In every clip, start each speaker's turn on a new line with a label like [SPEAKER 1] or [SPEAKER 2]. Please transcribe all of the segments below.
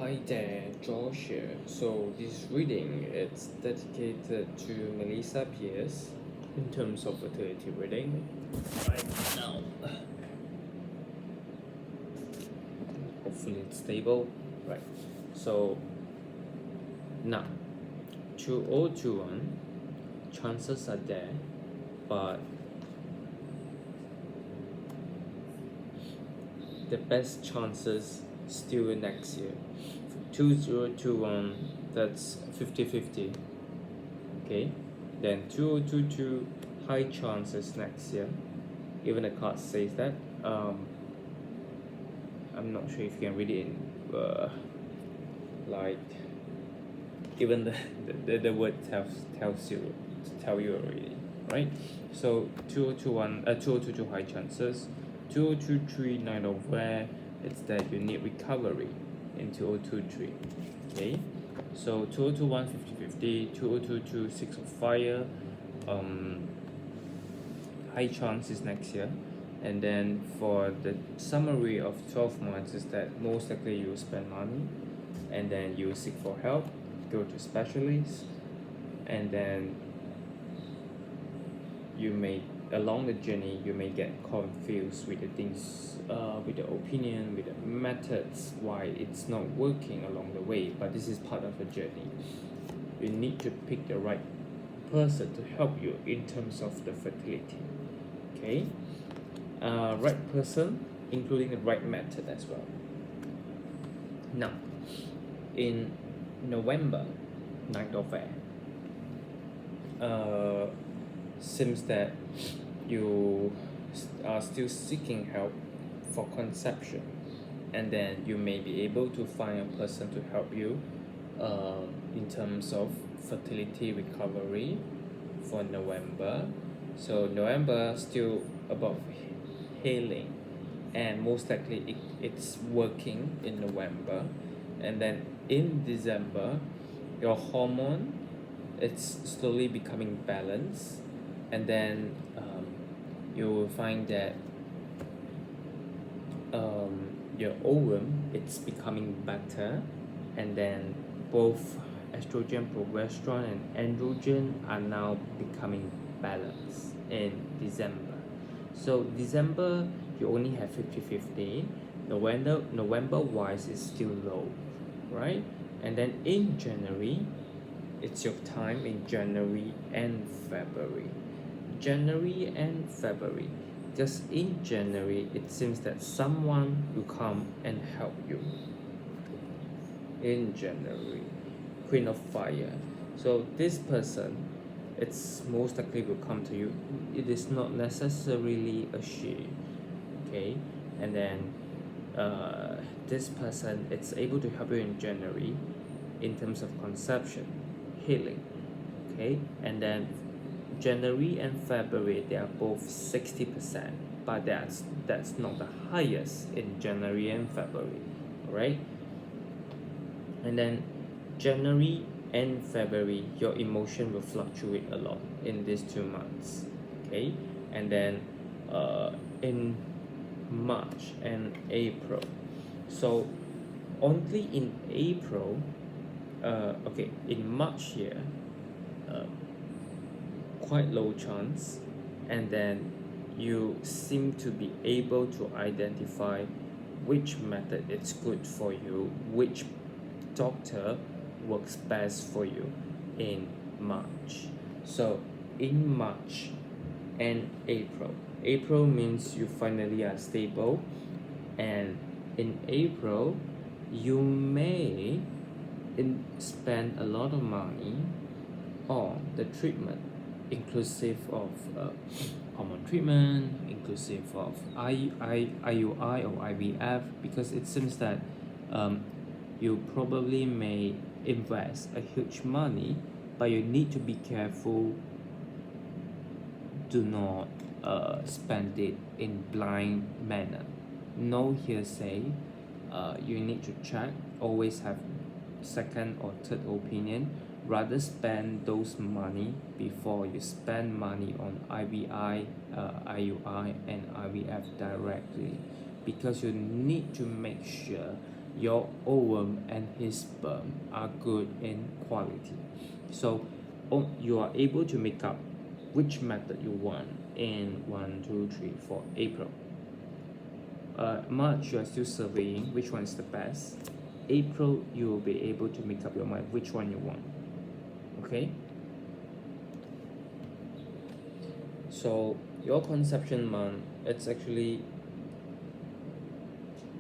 [SPEAKER 1] Hi there, Josh here. So this reading it's dedicated to Melissa Pierce in terms of fertility reading. Right now, hopefully it's stable. Right. So now, 2021, chances are there, but the best chances still next year. 2021, that's 50-50. Okay, then 2022, high chances next year. Even the card says that. I'm not sure if you can read it in like even the word tell you already, right? So 2022 high chances, 2023 Knight of Rare. It's that you need recovery in 2023. Okay, so 2021 50-50, 2022 Six of Fire. High chances next year. And then for the summary of 12 months is that most likely you will spend money, and then you will seek for help, go to specialists, and then you may along the journey you may get confused with the things, with the opinion, with the methods, why it's not working along the way. But this is part of the journey. You need to pick the right person to help you in terms of the fertility. Okay, right person, including the right method as well. Now, in November, Knight of Air, seems that you are still seeking help for conception, and then you may be able to find a person to help you in terms of fertility recovery for November. So November still about healing, and most likely it's working in November. And then in December, your hormone it's slowly becoming balanced, and then you will find that your ovum it's becoming better, and then both estrogen, progesterone, and androgen are now becoming balanced in December. So December you only have 50-50. November wise is still low, right? And then in January, it's your time in January and February. January and February. Just in January, it seems that someone will come and help you. In January, Queen of Fire. So this person, it's most likely will come to you. It is not necessarily a she. Okay, and then this person, it's able to help you in January in terms of conception, healing. Okay, and then January and February they are both 60%, but that's not the highest in January and February, right? And then January and February your emotion will fluctuate a lot in these 2 months. Okay, and then in March and April, so only in April, okay, in March here, quite low chance, and then you seem to be able to identify which method is good for you, which doctor works best for you in March. So in March and April means you finally are stable, and in April you may spend a lot of money on the treatment, inclusive of hormone treatment, inclusive of IUI or IVF, because it seems that you probably may invest a huge money, but you need to be careful. Do not spend it in blind manner. No hearsay. You need to check. Always have second or third opinion. Rather spend those money before you spend money on IVI, IUI, and IVF directly, because you need to make sure your ovum and his sperm are good in quality. So you are able to make up which method you want in 1, 2, 3, 4 April. March, you are still surveying which one is the best. April, you will be able to make up your mind which one you want. Okay? So your conception month, it's actually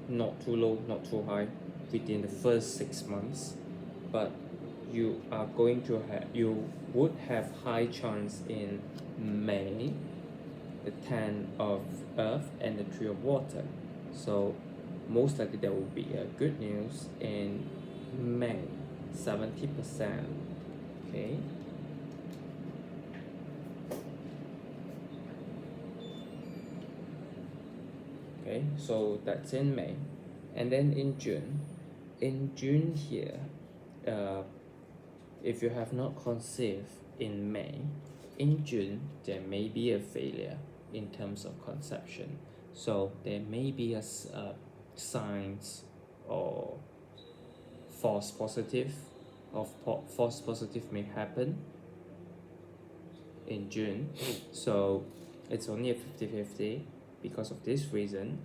[SPEAKER 1] not too low, not too high within the first 6 months, but you are going to have, you would have high chance in May, the 10 of earth and the 3 of water. So most likely there will be a good news in May, 70%. Okay. Okay, so that's in May. And then in June here, if you have not conceived in May, in June there may be a failure in terms of conception. So there may be a signs or false positive may happen in June. So it's only a 50-50 because of this reason.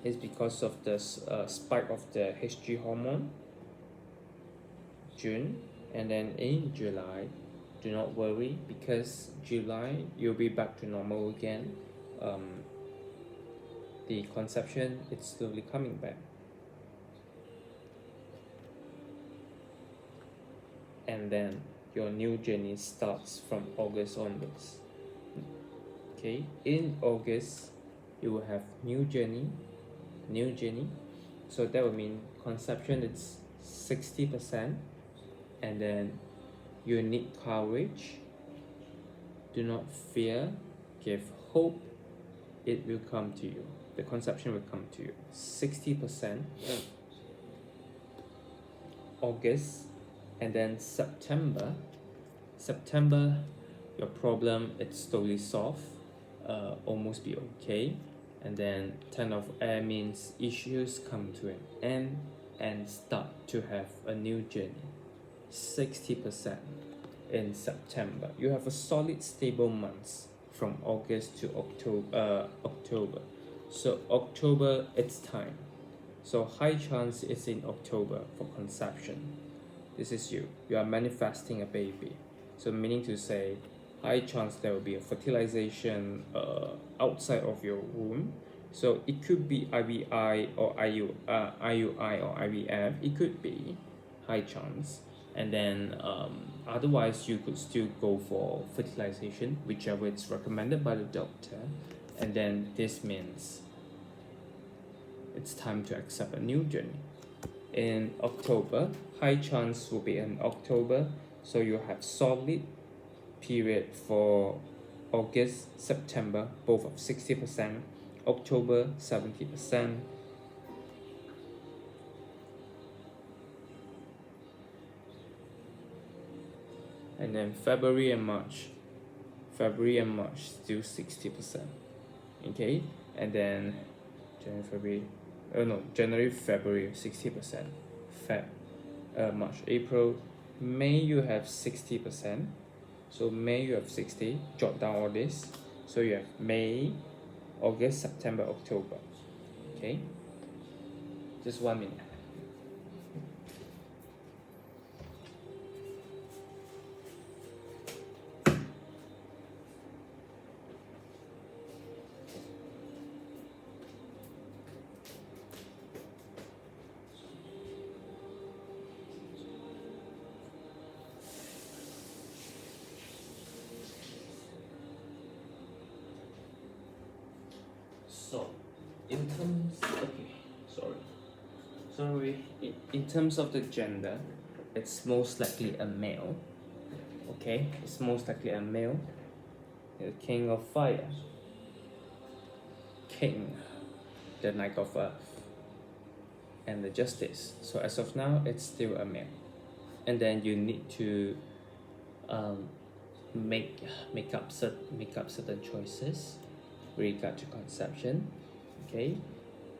[SPEAKER 1] It's because of the spike of the HG hormone, June. And then in July, do not worry, because July you'll be back to normal again. The conception, it's slowly coming back. And then your new journey starts from August onwards. Okay, in August you will have new journey. So that will mean conception it's 60%, and then you need courage. Do not fear, give hope, it will come to you. The conception will come to you. 60% August, and then September, your problem it's slowly solved, almost be okay. And then 10 of air means issues come to an end and start to have a new journey. 60% in September. You have a solid stable months from August to October. So October it's time. So high chance is in October for conception. This is you. You are manifesting a baby. So meaning to say, high chance there will be a fertilization outside of your womb. So it could be IVI or IUI or IVF. It could be high chance. And then otherwise you could still go for fertilization, whichever it's recommended by the doctor. And then this means it's time to accept a new journey. In October, high chance will be in October. So you have solid period for August, September, both of 60%, October 70%. And then February and March still 60%. Okay, and then January, February 60%, March, April, May you have 60%. So May you have 60, jot down all this. So you have May, August, September, October. Okay, just 1 minute. So, in terms of the gender, it's most likely a male. Okay, it's most likely a male. The King of Fire, King, the Knight of Earth, and the Justice. So as of now, it's still a male. And then you need to make up certain choices with regard to conception. Okay,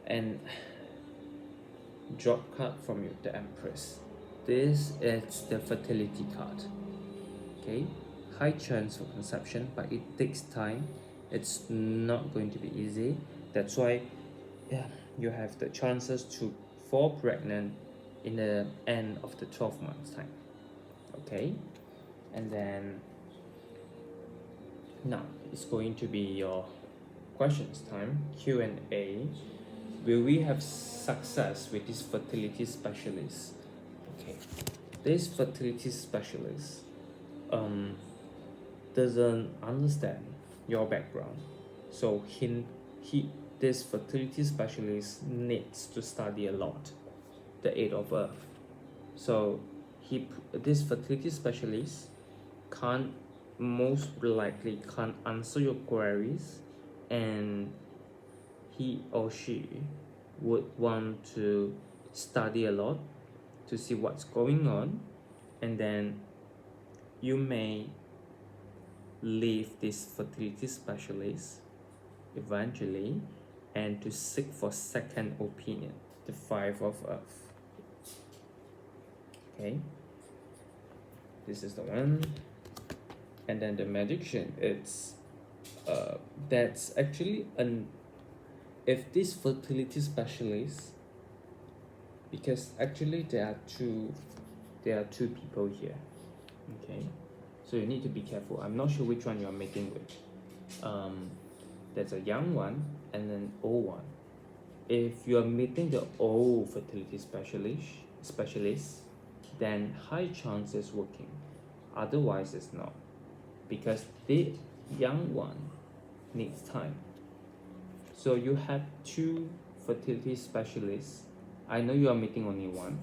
[SPEAKER 1] and drop card from you, the Empress. This is the fertility card. Okay, high chance for conception, but it takes time. It's not going to be easy. That's why, yeah, you have the chances to fall pregnant in the end of the 12 months time. Okay, and then now it's going to be your questions time, Q&A. Will we have success with this fertility specialist? Okay, this fertility specialist doesn't understand your background, so he this fertility specialist needs to study a lot the age of birth. So this fertility specialist can't most likely can't answer your queries, and he or she would want to study a lot to see what's going on, and then you may leave this fertility specialist eventually and to seek for second opinion, the Five of Earth. Okay, this is the one. And then the Magician, it's that's actually an if this fertility specialist, because actually there are two people here. Okay, so you need to be careful. I'm not sure which one you're making with. There's a young one and an old one. If you are meeting the old fertility specialist, then high chance is working. Otherwise, it's not, because the young one needs time. So you have two fertility specialists. I know you are meeting only one,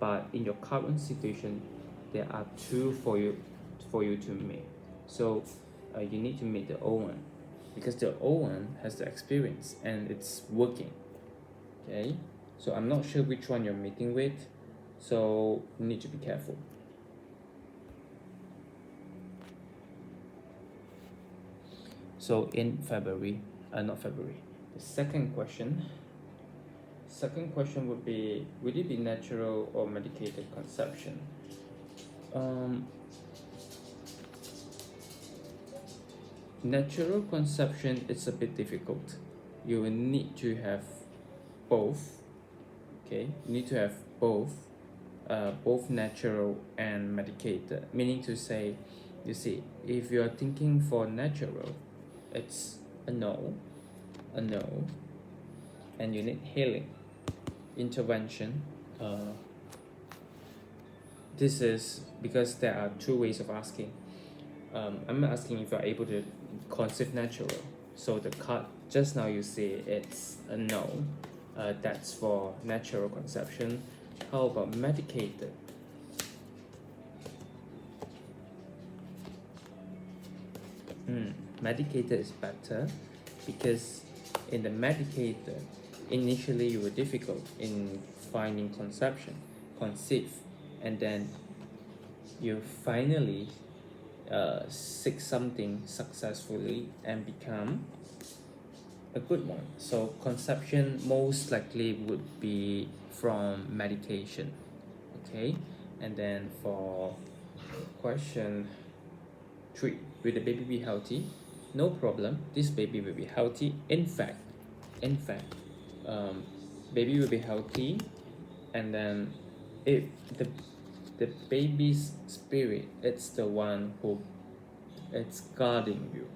[SPEAKER 1] but in your current situation, there are two for you to meet. So you need to meet the old one, because the old one has the experience and it's working. Okay, so I'm not sure which one you're meeting with, so you need to be careful. So in February, not February, the second question would be, would it be natural or medicated conception? Natural conception is a bit difficult. You will need to have both. Okay, you need to have both natural and medicated, meaning to say, you see, if you are thinking for natural, it's a no, and you need healing intervention. This is because there are two ways of asking. I'm asking if you're able to conceive natural. So the card just now you see it's a no. That's for natural conception. How about medicated? Medicated is better, because in the medicated, initially you were difficult in finding conceive, and then you finally seek something successfully and become a good one. So conception most likely would be from medication. Okay, and then for question 3, will the baby be healthy? No problem, this baby will be healthy. In fact, baby will be healthy, and then if the baby's spirit, it's the one who it's guarding you,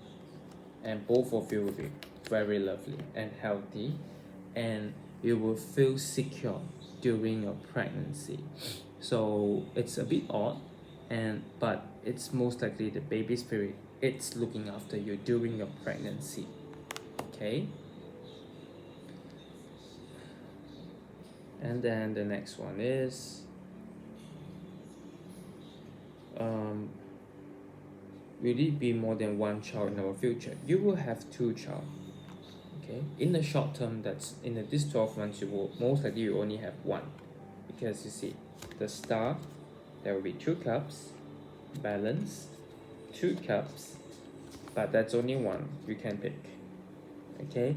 [SPEAKER 1] and both of you will be very lovely and healthy, and you will feel secure during your pregnancy. So it's a bit odd, but it's most likely the baby spirit, it's looking after you during your pregnancy. Okay, and then the next one is will it be more than one child in our future? You will have 2 child. Okay, in the short term, that's in this 12 months, you will most likely you only have 1, because you see the star, there will be 2 cups, balance, 2 cups, but that's only 1 you can pick. Okay,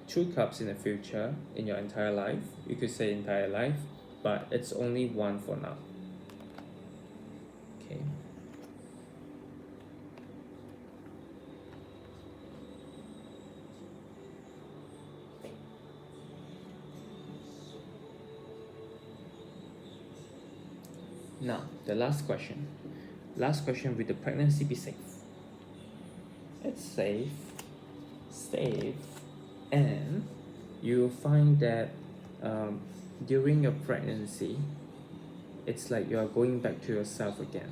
[SPEAKER 1] two cups in the future in your entire life. You could say entire life, but it's only one for now. Okay. Now, the last question. Last question, will the pregnancy be safe? It's safe, and you'll find that during your pregnancy, it's like you're going back to yourself again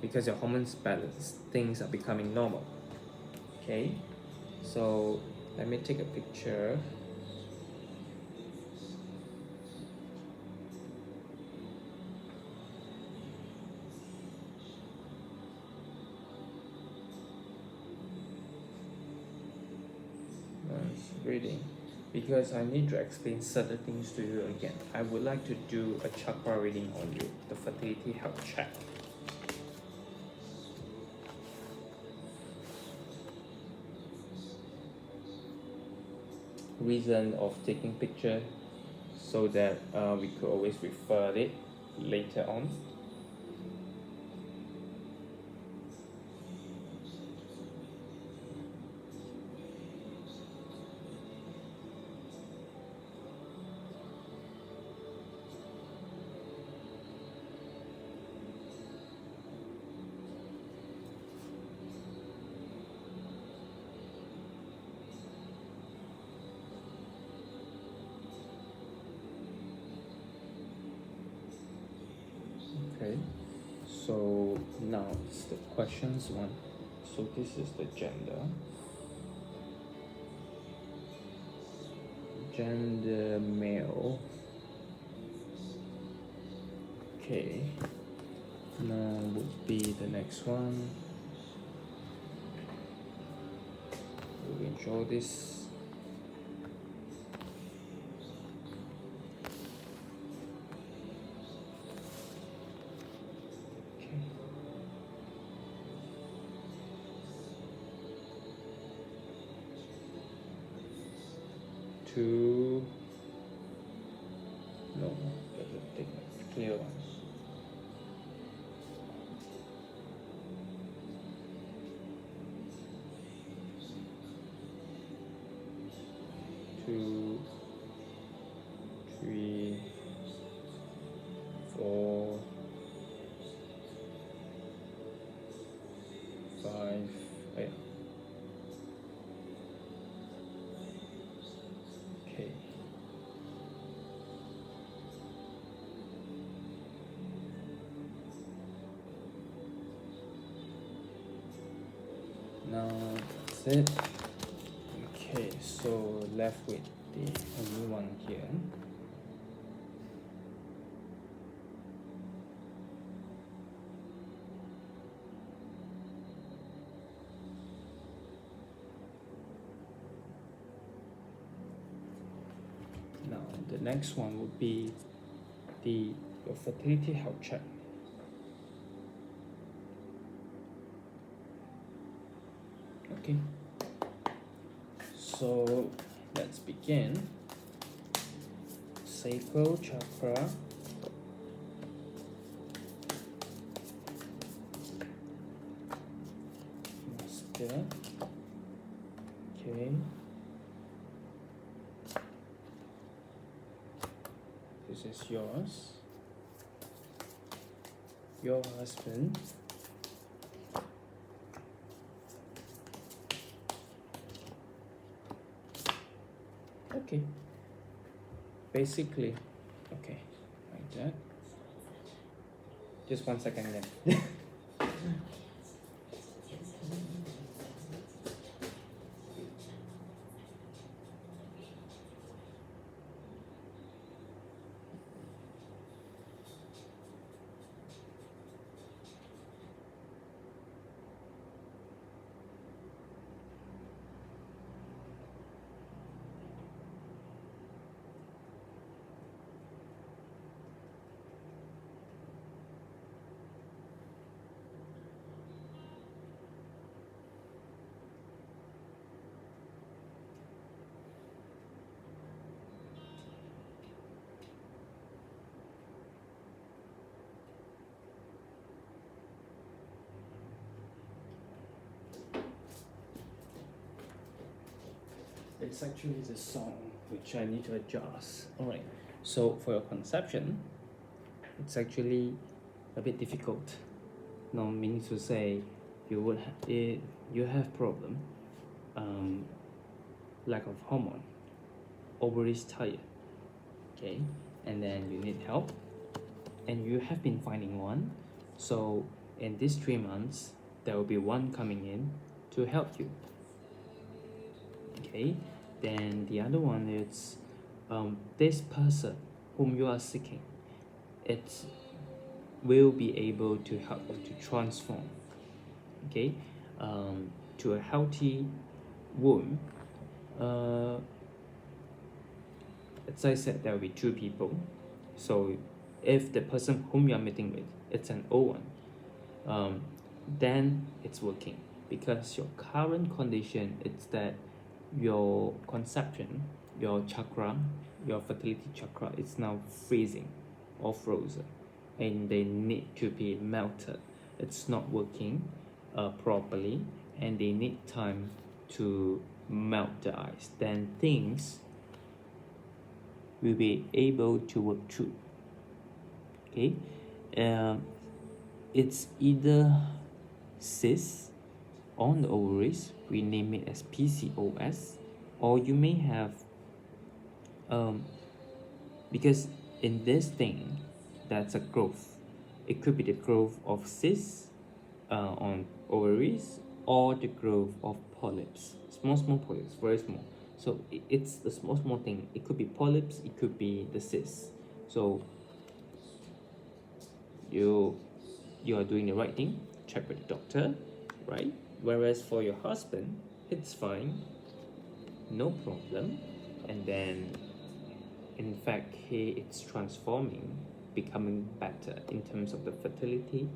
[SPEAKER 1] because your hormones balance, things are becoming normal. Okay, so let me take a picture. Reading, because I need to explain certain things to you again. I would like to do a chakra reading on you, the fertility health check. Reason of taking picture so that we could always refer it later on. Okay, so now it's the questions one. So this is the gender male. Okay, now would be the next one. We will draw this. Okay. Two. No, doesn't take a clear one. Two, three, four, five. Oh, yeah. Okay. Now that's it. Okay, so left with the only one here. Now the next one would be your fertility health check. Okay, so let's begin. Sacral chakra, muscular. Okay, this is yours, your husband. Okay, basically, okay, like that. Just 1 second then.
[SPEAKER 2] It's actually the song which I need to adjust.
[SPEAKER 1] Alright, so for your conception, it's actually a bit difficult. Now, meaning to say, you have problem, lack of hormone, ovaries tired, okay, and then you need help, and you have been finding one. So in these 3 months, there will be one coming in to help you. Okay, then the other one is this person whom you are seeking. It will be able to help you to transform, okay, to a healthy womb. As I said, there will be 2 people. So if the person whom you are meeting with, it's an O1, then it's working, because your current condition is that your conception, your chakra, your fertility chakra is now freezing or frozen, and they need to be melted. It's not working properly, and they need time to melt the ice. Then things will be able to work through. Okay, it's either cyst on the ovaries, we name it as PCOS, or you may have because in this thing, that's a growth. It could be the growth of cysts on ovaries, or the growth of polyps, small polyps, very small. So it's the small thing. It could be polyps, it could be the cysts. So you are doing the right thing, check with the doctor, right? Whereas for your husband, it's fine, no problem, and then in fact it's transforming, becoming better in terms of the fertility,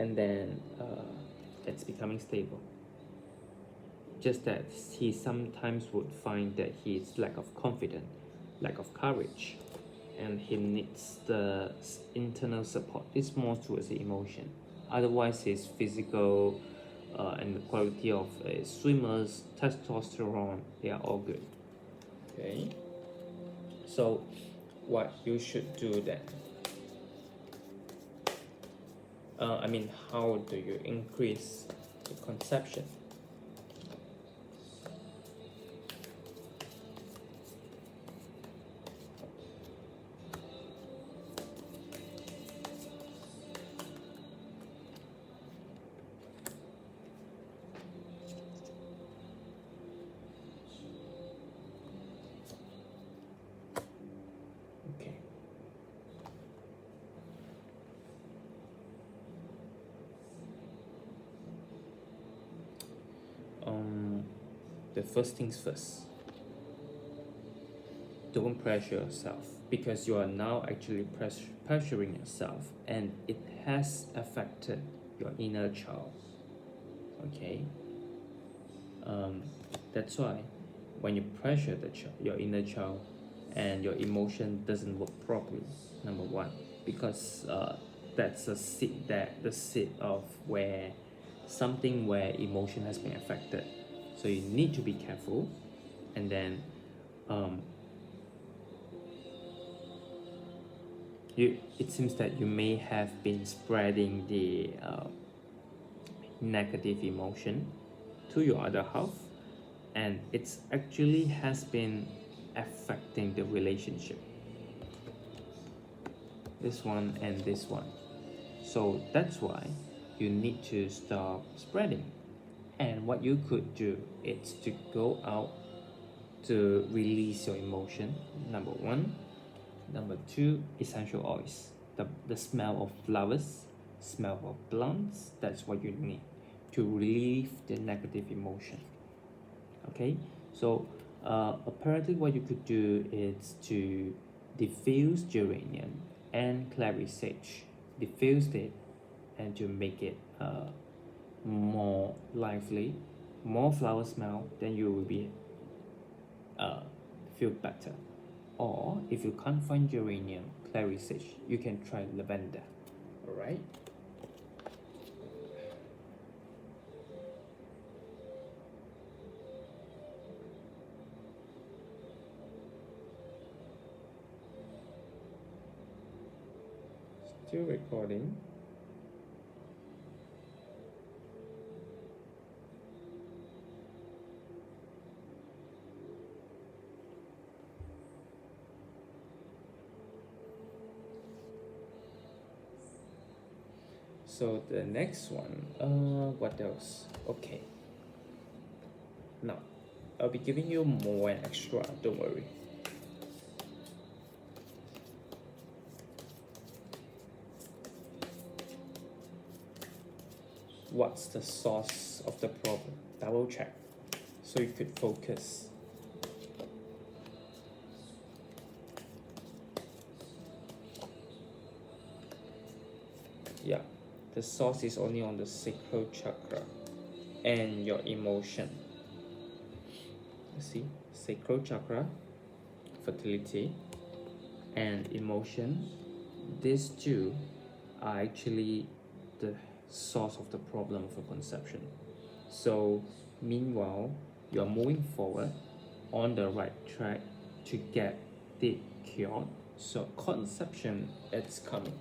[SPEAKER 1] and then it's becoming stable. Just that he sometimes would find that he's lack of confidence, lack of courage, and he needs the internal support. It's more towards the emotion. Otherwise, his physical and the quality of swimmers, testosterone, they are all good. Okay. So, what you should do then? How do you increase the conception? Okay. The first things first. Don't pressure yourself, because you are now actually pressuring yourself, and it has affected your inner child. Okay. That's why when you pressure your inner child, and your emotion doesn't work properly, number one, because that's the seed of where emotion has been affected. So you need to be careful, and then it seems that you may have been spreading the negative emotion to your other half, and it's actually has been affecting the relationship, this one and this one. So that's why you need to stop spreading. And what you could do is to go out to release your emotion, number one. Number two, essential oils, the smell of flowers, smell of plants. That's what you need to relieve the negative emotion. Okay, so apparently what you could do is to diffuse geranium and clary sage, diffuse it, and to make it more lively, more flower smell, then you will be feel better. Or if you can't find geranium, clary sage, you can try lavender. All right. Still recording. So the next one, what else? Okay. Now, I'll be giving you more and extra, don't worry. What's the source of the problem? Double check so you could focus. Yeah, the source is only on the sacral chakra and your emotion. See, sacral chakra, fertility, and emotion, these two are actually the source of the problem for conception. So meanwhile, you're moving forward on the right track to get it cured. So conception, it's coming.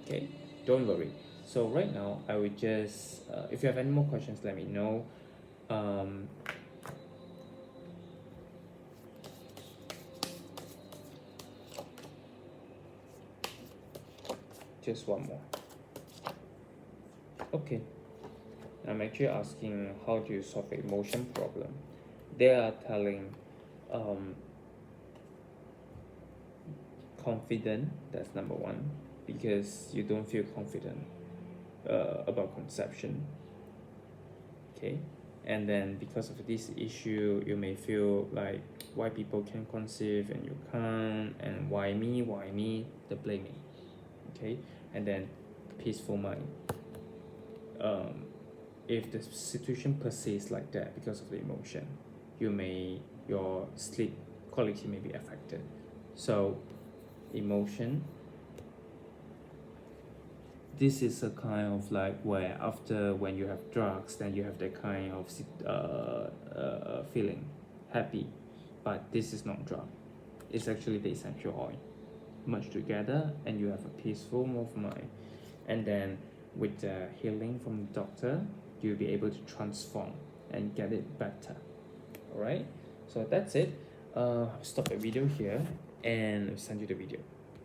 [SPEAKER 1] Okay, don't worry. So right now, I will just if you have any more questions, let me know. Just one more. Okay, I'm actually asking how do you solve the emotion problem. They are telling confident, that's number one, because you don't feel confident about conception. Okay, and then because of this issue, you may feel like why people can conceive and you can't, and why me, the blaming. Okay, and then peaceful mind. If the situation persists like that because of the emotion, your sleep quality may be affected. So emotion, this is a kind of like where after when you have drugs, then you have that kind of feeling happy, but this is not drug, it's actually the essential oil merged together and you have a peaceful move mind. And then with the healing from the doctor, you'll be able to transform and get it better. All right, so that's it. Stop the video here and send you the video.